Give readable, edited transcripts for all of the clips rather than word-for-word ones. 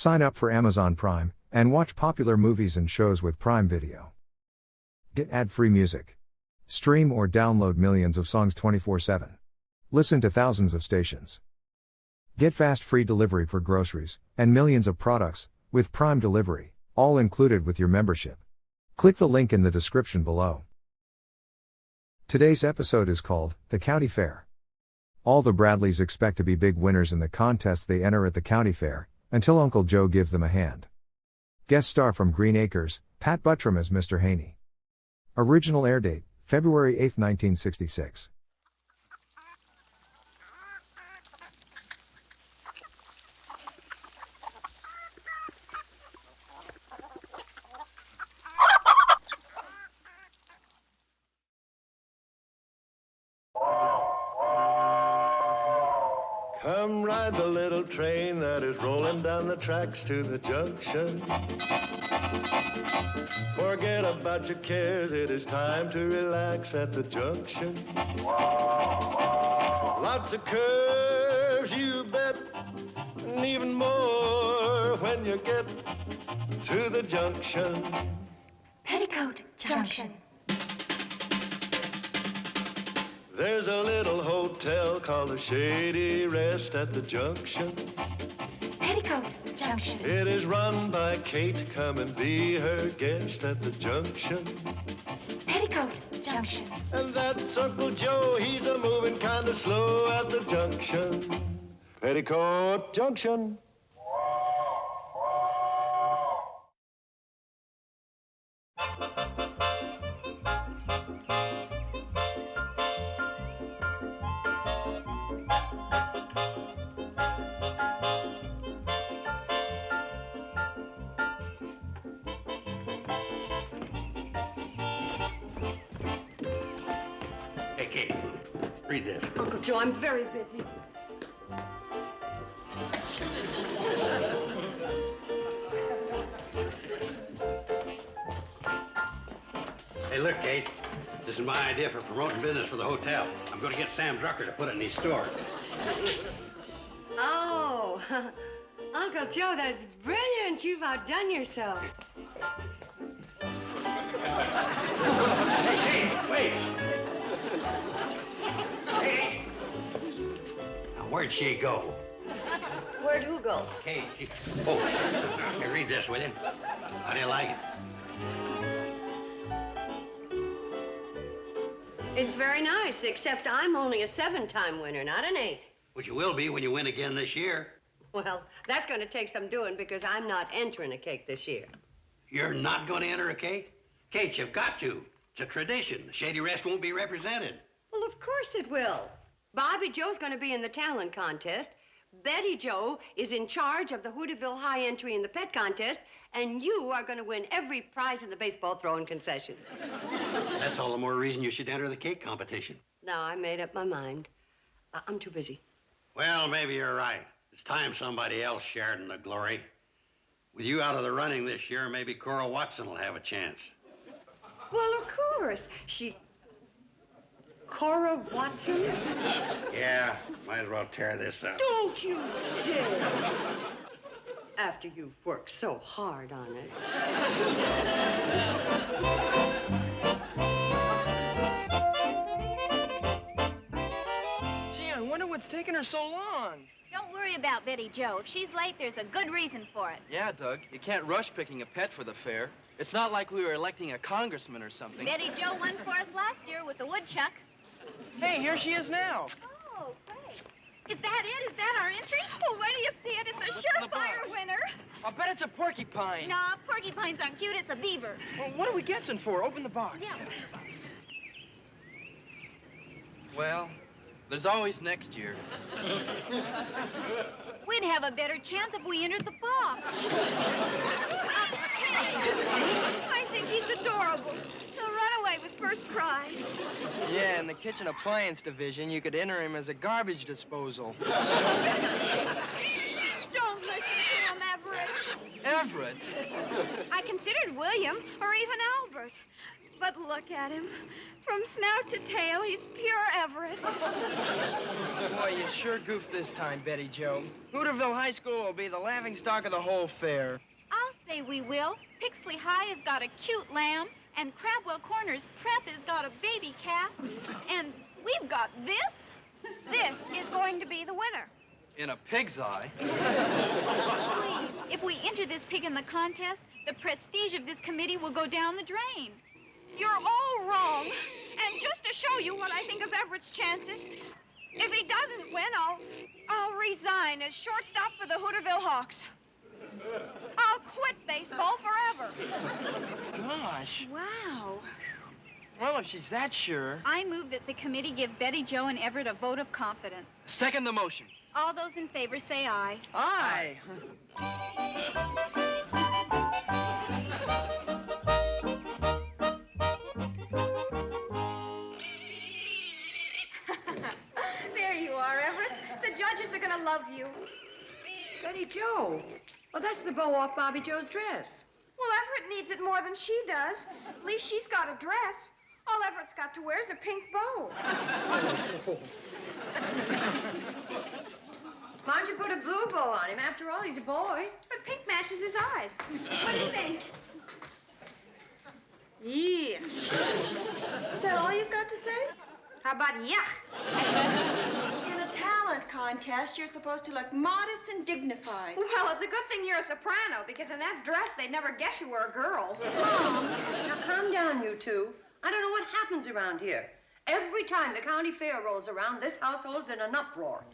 Sign up for Amazon Prime, and watch popular movies and shows with Prime Video. Get ad-free music. Stream or download millions of songs 24/7. Listen to thousands of stations. Get fast free delivery for groceries, and millions of products, with Prime Delivery, all included with your membership. Click the link in the description below. Today's episode is called, The County Fair. All the Bradleys expect to be big winners in the contests they enter at the county fair, until Uncle Joe gives them a hand. Guest star from Green Acres, Pat Buttram as Mr. Haney. Original air date, February 8, 1966. Come ride the little train that is rolling down the tracks to the junction. Forget about your cares, it is time to relax at the junction. Lots of curves, you bet, and even more when you get to the junction. Petticoat Junction. There's a little hotel called the Shady Rest at the junction. Petticoat Junction. It is run by Kate, come and be her guest at the junction. Petticoat Junction. And that's Uncle Joe, he's a moving kind of slow at the junction. Petticoat Junction. Hey, Kate, read this. Uncle Joe, I'm very busy. Hey, look, Kate, this is my idea for promoting business for the hotel. I'm going to get Sam Drucker to put it in his store. Oh, Uncle Joe, that's brilliant. You've outdone yourself. Hey, Kate, wait. Hey. Now, where'd she go? Where'd who go? Kate, she... Oh, hey, read this, will you? How do you like it? It's very nice, except I'm only a 7-time winner, not an 8. Which you will be when you win again this year. Well, that's going to take some doing because I'm not entering a cake this year. You're not going to enter a cake? Kate, you've got to. It's a tradition. The Shady Rest won't be represented. Well, of course it will. Bobby Joe's going to be in the talent contest. Betty Joe is in charge of the Hooterville High entry in the pet contest, and you are going to win every prize in the baseball throwing concession. That's all the more reason you should enter the cake competition. No, I made up my mind. I'm too busy. Well, maybe you're right. It's time somebody else shared in the glory. With you out of the running this year, maybe Cora Watson will have a chance. Well, of course. Cora Watson? Yeah, might as well tear this up. Don't you dare. After you've worked so hard on it. Gee, I wonder what's taking her so long. Don't worry about Betty Joe. If she's late, there's a good reason for it. Yeah, Doug, you can't rush picking a pet for the fair. It's not like we were electing a congressman or something. Betty Joe won for us last year with the woodchuck. Hey, here she is now. Oh, great. Is that it? Is that our entry? Well, wait till you see it. It's a What's in the surefire box? winner. I'll bet it's a porcupine. No, porcupines aren't cute. It's a beaver. Well, what are we guessing for? Open the box. Yeah. Well, there's always next year. We'd have a better chance if we entered the box. I think he's adorable. He'll run away with first prize. Yeah, in the kitchen appliance division, you could enter him as a garbage disposal. Don't listen to him, Everett. Everett? I considered William or even Albert. But look at him. From snout to tail, he's pure Everett. Boy, you sure goofed this time, Betty Jo. Hooterville High School will be the laughingstock of the whole fair. I'll say we will. Pixley High has got a cute lamb, and Crabwell Corners Prep has got a baby calf, and we've got this. This is going to be the winner. In a pig's eye. Please, if we enter this pig in the contest, the prestige of this committee will go down the drain. You're all wrong. And just to show you what I think of Everett's chances, if he doesn't win, I'll resign as shortstop for the Hooterville Hawks. I'll quit baseball forever. Gosh. Wow. Well, if she's that sure. I move that the committee give Betty Jo and Everett a vote of confidence. Second the motion. All those in favor say aye. Aye. There you are, Everett. The judges are gonna love you. Betty Jo. Well, that's the bow off Bobby Joe's dress. Well, Everett needs it more than she does. At least she's got a dress. All Everett's got to wear is a pink bow. Why don't you put a blue bow on him? After all, he's a boy. But pink matches his eyes. What do you think? Yeah. Is that all you've got to say? How about yeah? In a talent contest, you're supposed to look modest and dignified. Well, it's a good thing you're a soprano, because in that dress, they'd never guess you were a girl. Mom, now calm down, you two. I don't know what happens around here. Every time the county fair rolls around, this household's in an uproar.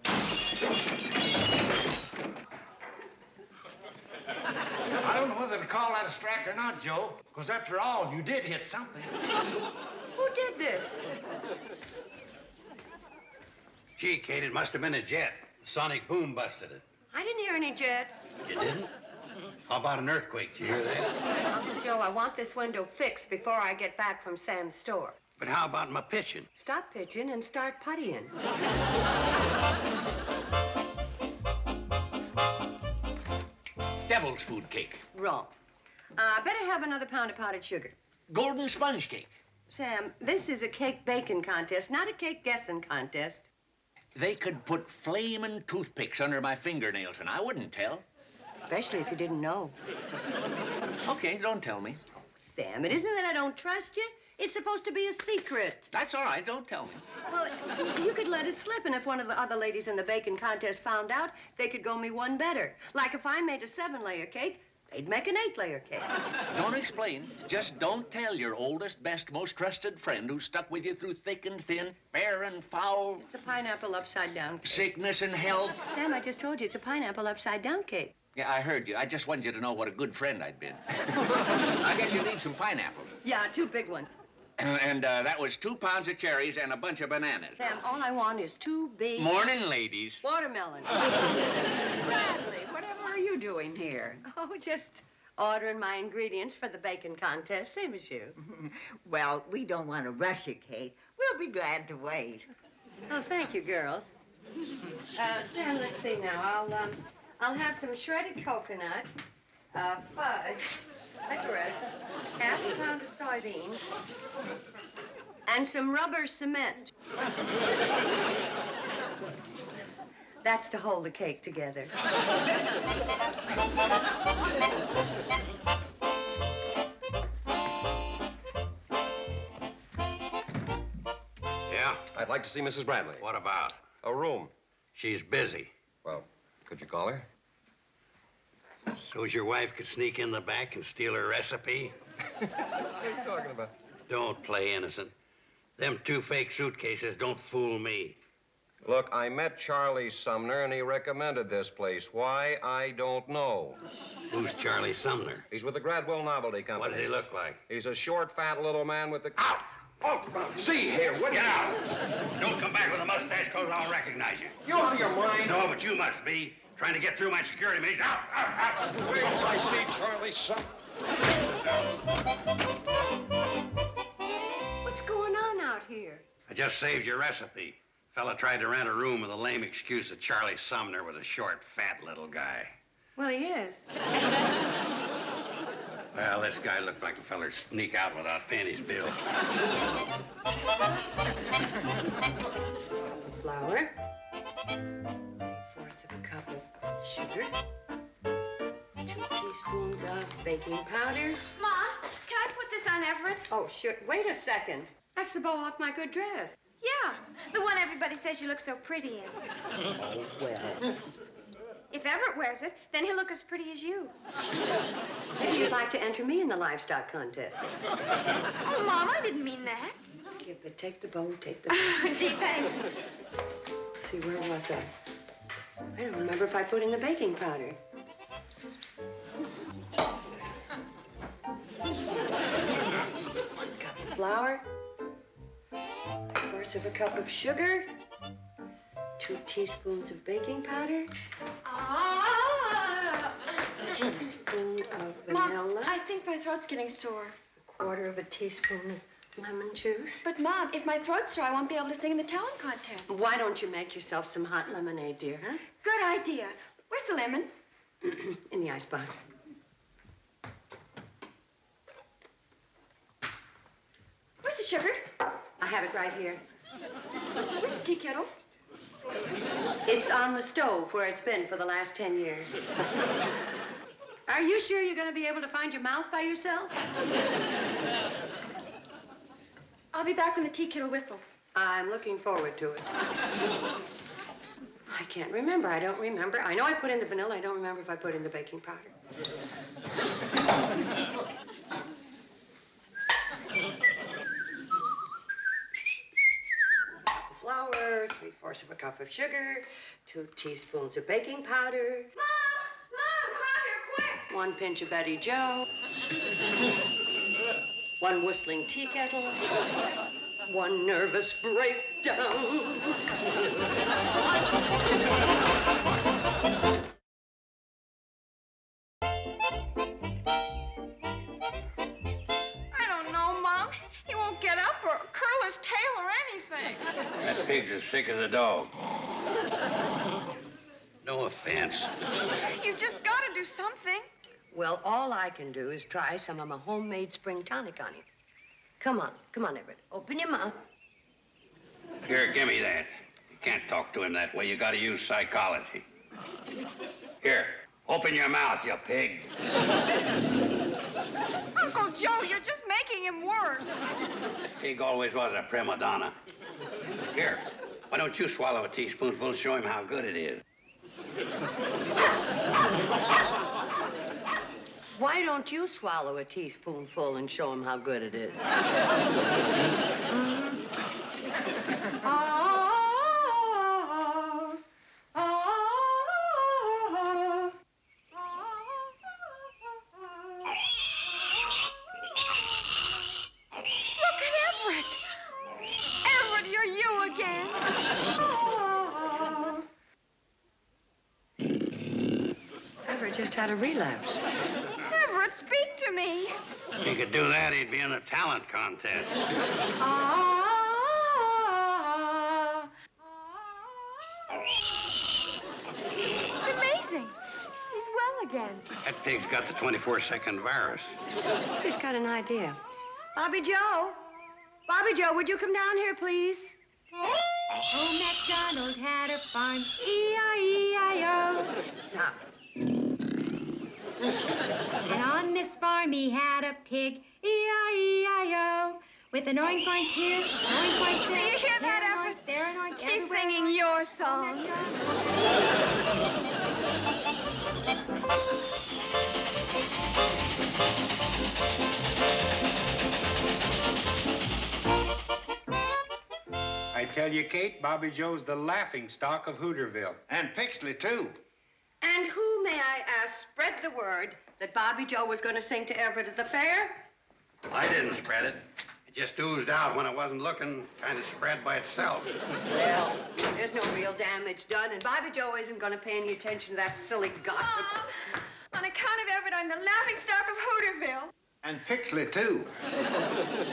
I don't know whether to call that a strike or not, Joe, because after all, you did hit something. Who did this? Gee, Kate, it must have been a jet. The sonic boom busted it. I didn't hear any jet. You didn't? How about an earthquake? Did you hear that? Uncle Joe, I want this window fixed before I get back from Sam's store. But how about my pitching? Stop pitching and start puttying. Devil's food cake. Wrong. Better have another pound of powdered sugar. Golden sponge cake. Sam, this is a cake baking contest, not a cake guessing contest. They could put flamin' toothpicks under my fingernails and I wouldn't tell. Especially if you didn't know. Okay, don't tell me. Sam, it isn't that I don't trust you. It's supposed to be a secret. That's all right, don't tell me. Well, you could let it slip, and if one of the other ladies in the baking contest found out, they could go me one better. Like if I made a 7-layer cake, they'd make an 8-layer cake. Don't explain. Just don't tell your oldest, best, most trusted friend who stuck with you through thick and thin, fair and foul. It's a pineapple upside-down cake. Sickness and health. Sam, I just told you it's a pineapple upside-down cake. Yeah, I heard you. I just wanted you to know what a good friend I'd been. I guess you'll need some pineapples. Yeah, 2 big ones. And that was 2 pounds of cherries and a bunch of bananas. Sam, all I want is 2 big... Morning, ladies. Watermelons. Bradley, whatever are you doing here? Oh, just ordering my ingredients for the baking contest, same as you. Well, we don't want to rush you, Kate. We'll be glad to wait. Oh, thank you, girls. Sam, let's see now. I'll have some shredded coconut, fudge, licorice, half a pound of soybeans, and some rubber cement. That's to hold the cake together. Yeah? I'd like to see Mrs. Bradley. What about? A room. She's busy. Well, could you call her? So's your wife could sneak in the back and steal her recipe? What are you talking about? Don't play innocent. Them 2 fake suitcases don't fool me. Look, I met Charlie Sumner, and he recommended this place. Why, I don't know. Who's Charlie Sumner? He's with the Gradwell Novelty Company. What does he look like? He's a short, fat little man with the... Out! Oh, see here, what... Get out! Don't come back with a mustache, cause I'll recognize you. You out of your mind? No, but you must be. Trying to get through my security maze. Out, out, out! Wait till I see Charlie Sumner. What's going on out here? I just saved your recipe. Fella tried to rent a room with a lame excuse that Charlie Sumner was a short, fat little guy. Well, he is. Well, this guy looked like a feller sneak out without paying his bill. Flour. 1/4 of a cup of sugar. 2 teaspoons of baking powder. Mom, can I put this on Everett? Oh, sure. Wait a second. That's the bow off my good dress. Yeah, the one everybody says you look so pretty in. Oh, well. If Everett wears it, then he'll look as pretty as you. Maybe you'd like to enter me in the livestock contest. Oh, Mom, I didn't mean that. Skip it. Take the bow. Take the bow. Gee, thanks. See, where was I? I don't remember if I put in the baking powder. Cup of flour. 1/4 of a cup of sugar. 2 teaspoons of baking powder. A teaspoon of vanilla. Mom, I think my throat's getting sore. 1/4 of a teaspoon of lemon juice. But, Mom, if my throat's sore, I won't be able to sing in the talent contest. Why don't you make yourself some hot lemonade, dear, huh? Good idea. Where's the lemon? In the icebox. Where's the sugar? I have it right here. Where's the tea kettle? It's on the stove where it's been for the last 10 years. Are you sure you're going to be able to find your mouth by yourself? I'll be back when the tea kettle whistles. I'm looking forward to it. I can't remember. I don't remember. I know I put in the vanilla. I don't remember if I put in the baking powder. Flour, 3/4 of a cup of sugar, 2 teaspoons of baking powder. Mom, come out here, quick! 1 pinch of Betty Joe. 1 whistling tea kettle. 1 nervous breakdown. I don't know, Mom. He won't get up or curl his tail or anything. That pig's as sick as a dog. No offense. You've just got to do something. Well, all I can do is try some of my homemade spring tonic on him. Come on, Everett. Open your mouth. Here, give me that. You can't talk to him that way. You gotta use psychology. Here, open your mouth, you pig. Uncle Joe, you're just making him worse. That pig always was a prima donna. Here, why don't you swallow a teaspoonful and show him how good it is? Why don't you swallow a teaspoonful and show him how good it is? Look at Everett. Everett, you're you again. Everett just had a relapse. Everett, speak to me. If he could do that, he'd be in a talent contest. It's amazing. He's well again. That pig's got the 24-second virus. Just got an idea. Bobby Joe, would you come down here, please? Old MacDonald had a farm, E-I-E-I-O. Stop. And on this farm he had a pig, E-I-E-I-O. With an oink oink here, oink oink there. Do you hear that, Everett? There and oink She's everywhere. singing your song. I tell you, Kate, Bobby Joe's the laughing stock of Hooterville. And Pixley, too. And who, may I ask, spread the word that Bobby Joe was going to sing to Everett at the fair? I didn't spread it. It just oozed out when I wasn't looking, kind of spread by itself. Well, there's no real damage done, and Bobby Joe isn't going to pay any attention to that silly gossip. Mom, on account of Everett, I'm the laughing stock of Hooterville. And Pixley, too.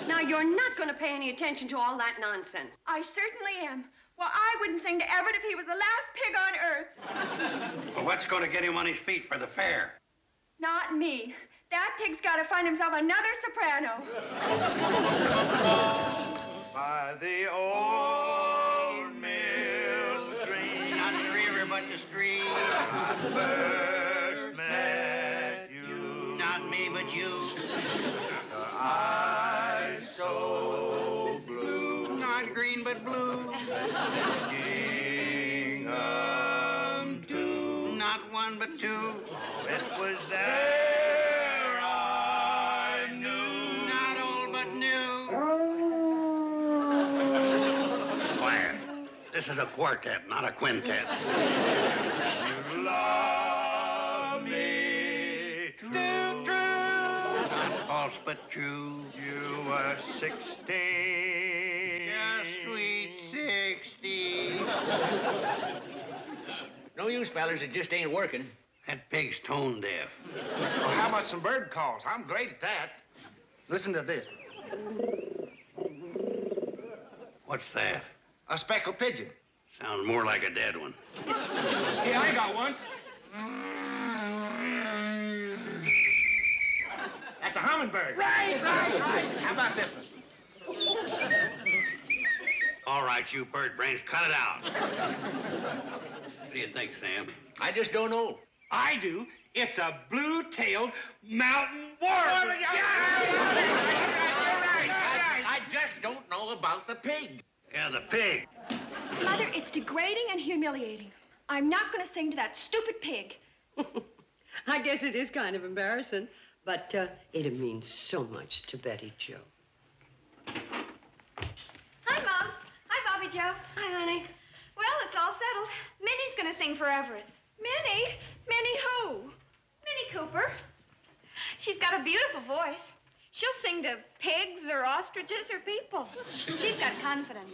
Now, you're not going to pay any attention to all that nonsense. I certainly am. Well, I wouldn't sing to Everett if he was the last pig on earth. Well, what's going to get him on his feet for the fair? Not me. That that pig's got to find himself another soprano. By the old mill stream. Not the river, but the stream. I first met you. Not me, but you. Her eyes so blue. Not green, but blue. Gingham too. Not one, but two. It was there I knew. Not old, but new. Quiet. This is a quartet, not a quintet. You love me true. Not false, but true. You were 16. Just sweet 60. No use, fellas. It just ain't working. That pig's tone deaf. Well, how about some bird calls? I'm great at that. Listen to this. What's that? A speckled pigeon. Sounds more like a dead one. Yeah, I got one. That's a hummingbird. Right. How about this one? All right, you bird brains, cut it out. What do you think, Sam? I just don't know. I do. It's a blue-tailed mountain warbler. I just don't know about the pig. Yeah, the pig. Mother, it's degrading and humiliating. I'm not going to sing to that stupid pig. I guess it is kind of embarrassing, but it means so much to Betty Jo. Hi, Mom. Hi, Bobby Joe. Hi, honey. Well, it's all settled. Minnie's gonna sing for Everett. Minnie? Minnie who? Minnie Cooper. She's got a beautiful voice. She'll sing to pigs or ostriches or people. She's got confidence.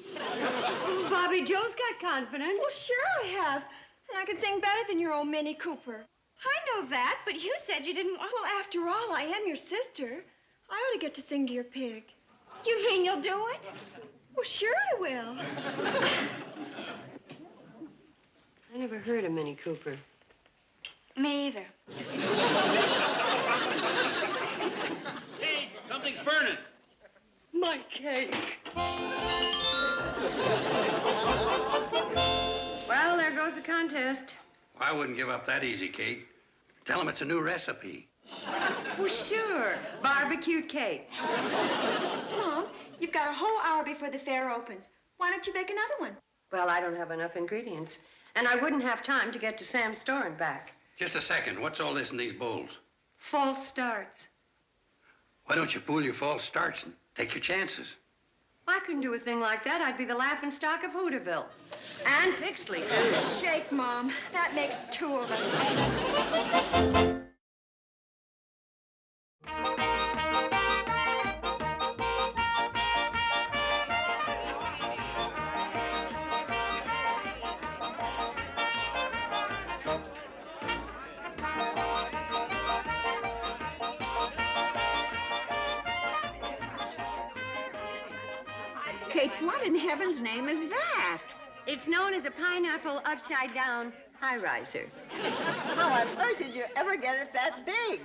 Bobby Joe's got confidence. Well, sure I have. And I can sing better than your old Minnie Cooper. I know that, but you said you didn't want... Well, after all, I am your sister. I ought to get to sing to your pig. You mean you'll do it? Well, sure I will. I never heard of Minnie Cooper. Me either. Hey, something's burning. My cake. Well, there goes the contest. I wouldn't give up that easy, Kate. Tell them it's a new recipe. Well, sure. Barbecued cake. Mom, you've got a whole hour before the fair opens. Why don't you bake another one? Well, I don't have enough ingredients. And I wouldn't have time to get to Sam's store and back. Just a second. What's all this in these bowls? False starts. Why don't you pool your false starts and take your chances? I couldn't do a thing like that. I'd be the laughingstock of Hooterville. And Pixley, too. Shake, Mom. That makes two of us. Kate, what in heaven's name is that? It's known as a pineapple upside-down high-riser. How on earth did you ever get it that big?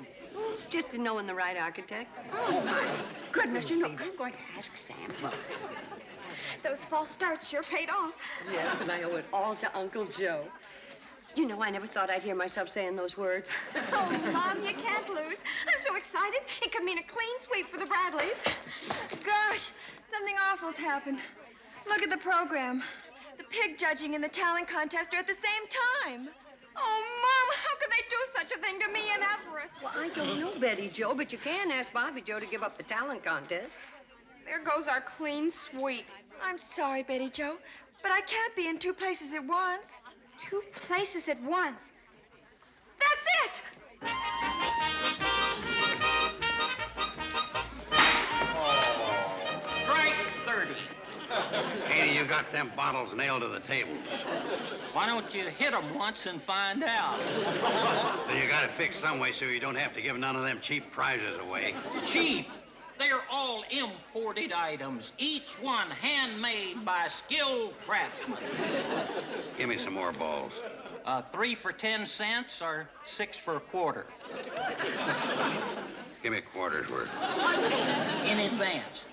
Just in knowing the right architect. Oh, my goodness. You know, I'm going to ask Sam to... Those false starts sure paid off. Yes, and I owe it all to Uncle Joe. You know, I never thought I'd hear myself saying those words. Oh, Mom, you can't lose. I'm so excited. It could mean a clean sweep for the Bradleys. Gosh, something awful's happened. Look at the program. The pig judging and the talent contest are at the same time. Oh, Mom, how could they do such a thing to me and Everett? Well, I don't know, Betty Jo, but you can ask Bobby Joe to give up the talent contest. There goes our clean sweep. I'm sorry, Betty Jo, but I can't be in two places at once. Two places at once. That's it! Strike 30. Haney, you got them bottles nailed to the table. Why don't you hit them once and find out? Then you got it fixed some way so you don't have to give none of them cheap prizes away. Cheap? They're all imported items, each one handmade by skilled craftsmen. Give me some more balls. 3 for 10 cents or 6 for a quarter. Give me a quarter's worth. In advance.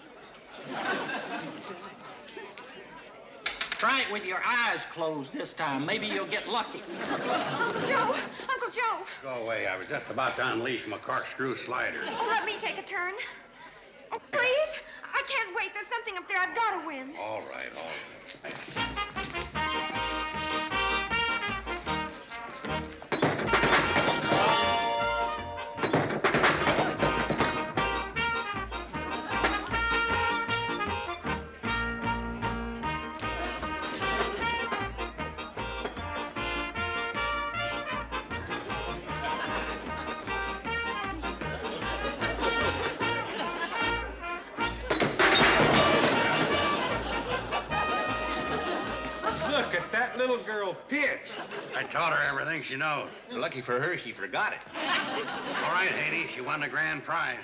Try it with your eyes closed this time. Maybe you'll get lucky. Uncle Joe! Uncle Joe! Go away. I was just about to unleash my corkscrew slider. Oh, let me take a turn. Oh, please? I can't wait. There's something up there. I've got to win. All right, all right. Look at that little girl pitch. I taught her everything she knows. Lucky for her, she forgot it. All right, Haney, she won the grand prize.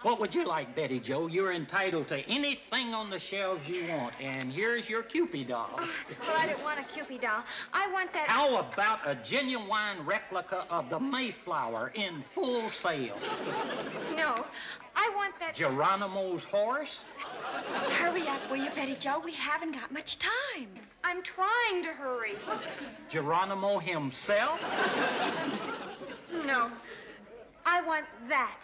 What would you like, Betty Joe? You're entitled to anything on the shelves you want, and here's your Cupid doll. Well, I don't want a Cupid doll. I want that... How about a genuine replica of the Mayflower in full sail? No, I want that... Geronimo's horse? Hurry up, will you, Betty Joe? We haven't got much time. I'm trying to hurry. Geronimo himself? No, I want that.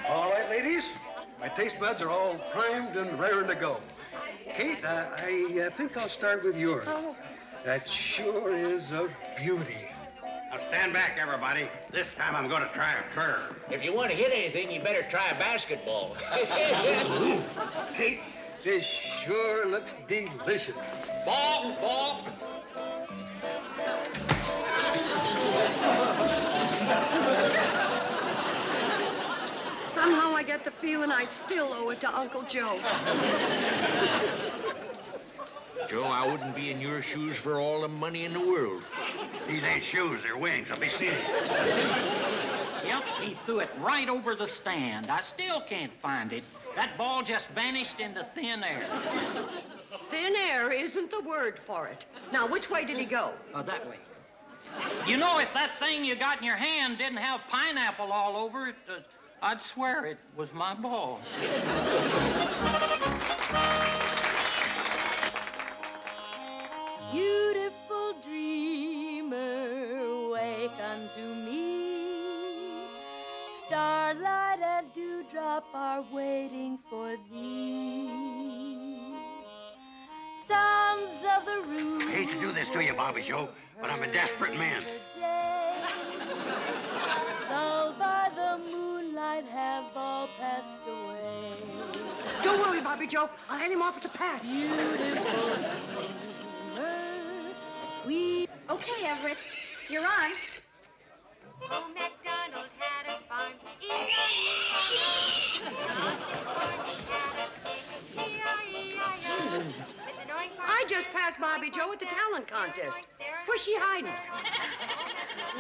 All right, ladies. My taste buds are all primed and raring to go. Kate, I think I'll start with yours. Oh. That sure is a beauty. Now stand back, everybody. This time I'm going to try a curve. If you want to hit anything, you better try a basketball. Kate, this sure looks delicious. Ball, ball. Somehow I get the feeling I still owe it to Uncle Joe. Joe, I wouldn't be in your shoes for all the money in the world. These ain't shoes, they're wings. I'll be seeing. Yep, he threw it right over the stand. I still can't find it. That ball just vanished into thin air. Thin air isn't the word for it. Now, which way did he go? That way. You know, if that thing you got in your hand didn't have pineapple all over it, I'd swear it was my ball. Beautiful dreamer, wake unto me. Starlight and dewdrop are waiting for thee. Sounds of the roof. I hate to do this to you, Bobby Joe, but I'm a desperate man. Dulled by the moonlight have all passed away. Don't worry, Bobby Joe. I'll hand him off at the pass. Beautiful we... Okay, Everett, you're on. Oh, MacDonald had a farm. I just passed Bobby Joe at the talent contest. Where's she hiding?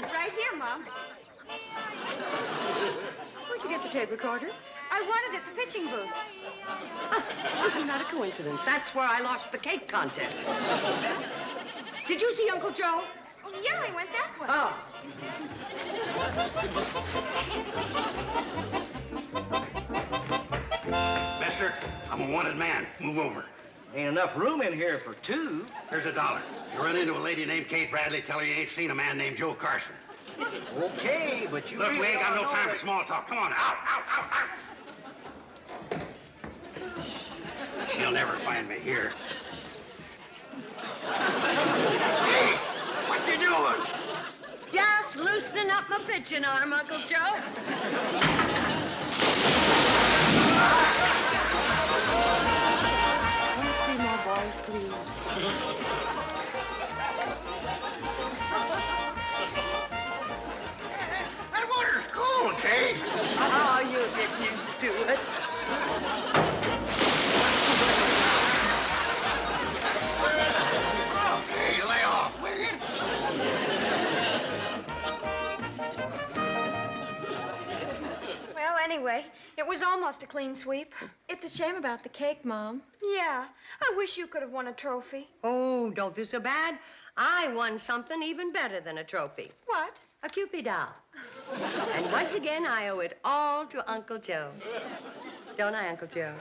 Right here, Mom. Where'd you get the tape recorder? I wanted it at the pitching booth. Isn't that a coincidence? That's where I lost the cake contest. Did you see Uncle Joe? Oh, yeah, I went that way. Oh. Mister, I'm a wanted man. Move over. Ain't enough room in here for two. Here's $1. You run into a lady named Kate Bradley, tell her you ain't seen a man named Joe Carson. Okay, but you Look, really we ain't got don't no know time that- for small talk. Come on, out. She'll never find me here. Hey, what you doing? Just loosening up my pitching arm, Uncle Joe. Three more balls, please. That water's cold, Kate. Oh, you'll get used to it. Okay, lay off, will you? Well, anyway, it was almost a clean sweep. It's the shame about the cake, Mom. Yeah, I wish you could have won a trophy. Oh, don't be so bad. I won something even better than a trophy. What? A Cupid doll. And once again, I owe it all to Uncle Joe. Don't I, Uncle Joe?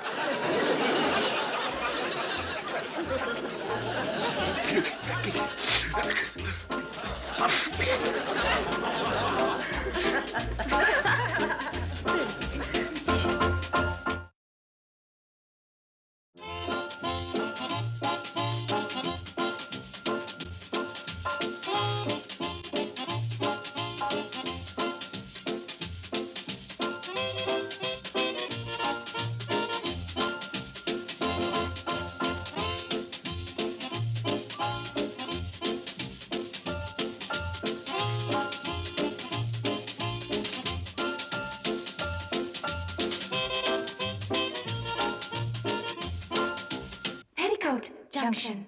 Petticoat Junction.